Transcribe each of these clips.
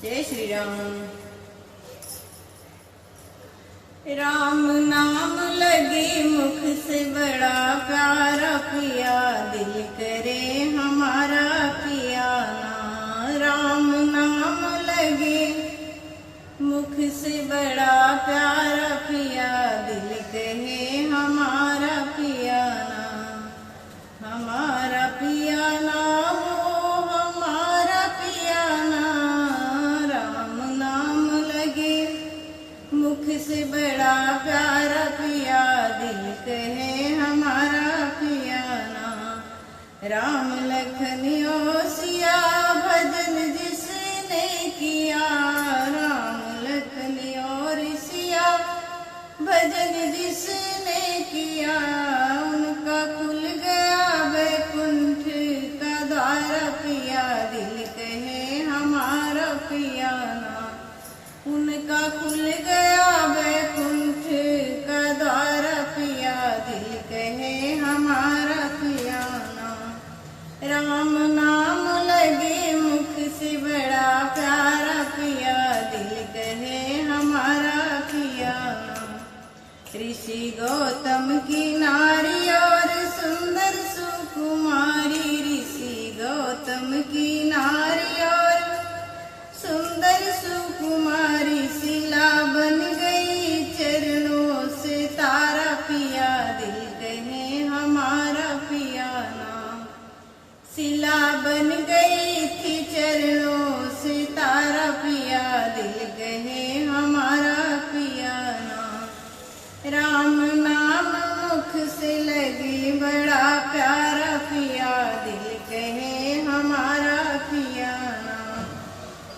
जय श्री राम। राम नाम लगे मुख से बड़ा प्यारा पिया, दिल करे हमारा पिया ना। राम नाम लगे मुख से बड़ा प्यारा पिया, दिल कहे हमारा पिया ना। हमारा पिया ना हो हमारा पिया ना। राम नाम लगे मुख से बड़ा प्यारा पिया, दिल कहे हमारा पिया ना। राम लखन सिया भजन जिसने किया, राम लखन और सिया भजन जिसने किया, उनका खुल गया वैकुंठ का द्वार पिया, दिल कहे हमारा पिया ना। उनका खुल गया वैकुंठ का द्वार पिया, दिल कहे हमारा पिया ना। राम नाम लगे मुख से बड़ा प्यारा पिया, दिल कहे हमारा पिया ना। ऋषि गौतम की नारी और सुंदर सुकुमारी, ऋषि गौतम की नारी और सुंदर सुकुमारी, शिला बन गई चरणों से तारा पिया, दिल कहे हमारा पिया ना। शिला बन गई थी चरणों से तारा पिया, दिल कहे हमारा पिया ना। राम नाम मुख से लगे बड़ा प्यारा पिया, दिल कहे हमारा पिया ना।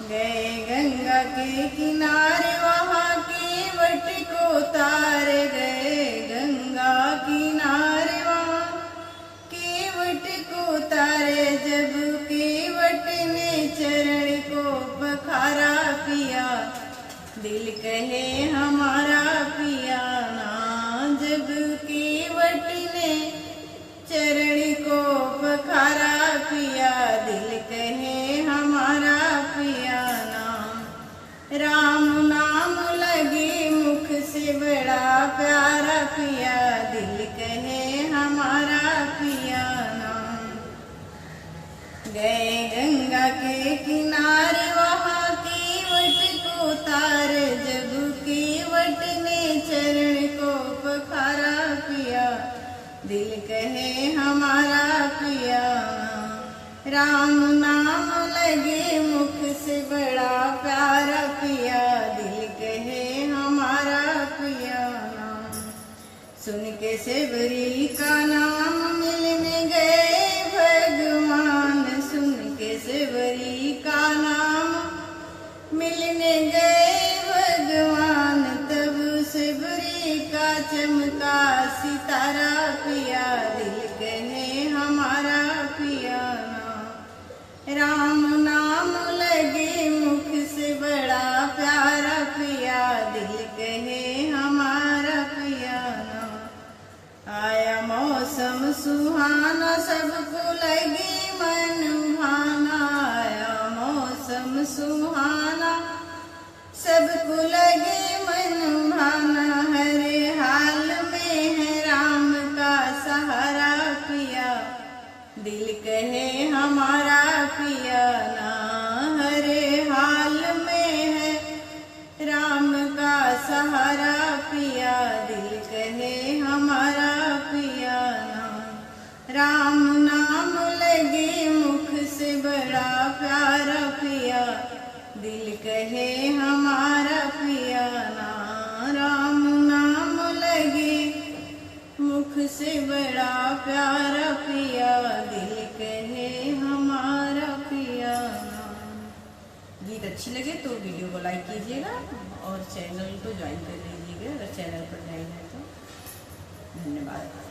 गए गंगा के किनारे वहाँ की वट को तारे, गए गंगा किनारे वहाँ की वट को तारे, जब केवट ने चरण को पखारा पिया, दिल कहे हमारा पिया ना। जब केवट ने चरण को पखारा पिया, दिल कहे हमारा पिया ना। राम नाम लगे मुख से बड़ा प्यारा पिया, दिल कहे हमारा पिया ना। गए गंगा के किनारे वहाँ केवट को तारे, जब केवट ने चरण को पखारा पिया, दिल कहे हमारा पिया ना। राम नाम लगे मुख से बड़ा प्यारा पिया, दिल कहे हमारा पिया ना। सुन के सेवरी का नाम मिलने गए भगवान, सुन के सेवरी का नाम मिलने गए भगवान, तब सेवरी का चमका सितारा पिया, दिल कहे हमारा पिया ना। राम नाम लगे मुख से बड़ा प्यारा पिया, दिल कहे हमारा पिया ना। आया मौसम सुहाना सबको लगे मन भाना, आया मौसम सुहाना सबको लगे मन भाना, हरे हाल में है राम का सहारा पिया, दिल कहे हमारा पिया ना। हरे हाल में है राम का सहारा पिया, दिल कहे हमारा पिया ना। राम नाम लगे मुख से बड़ा प्यारा पिया, दिल कहे हमारा पिया ना। राम नाम लगे मुख से बड़ा प्यारा पिया, दिल कहे हमारा पिया ना। गीत अच्छी लगे तो वीडियो को लाइक कीजिएगा और चैनल को ज्वाइन कर लीजिएगा अगर चैनल पर नए हैं तो। धन्यवाद।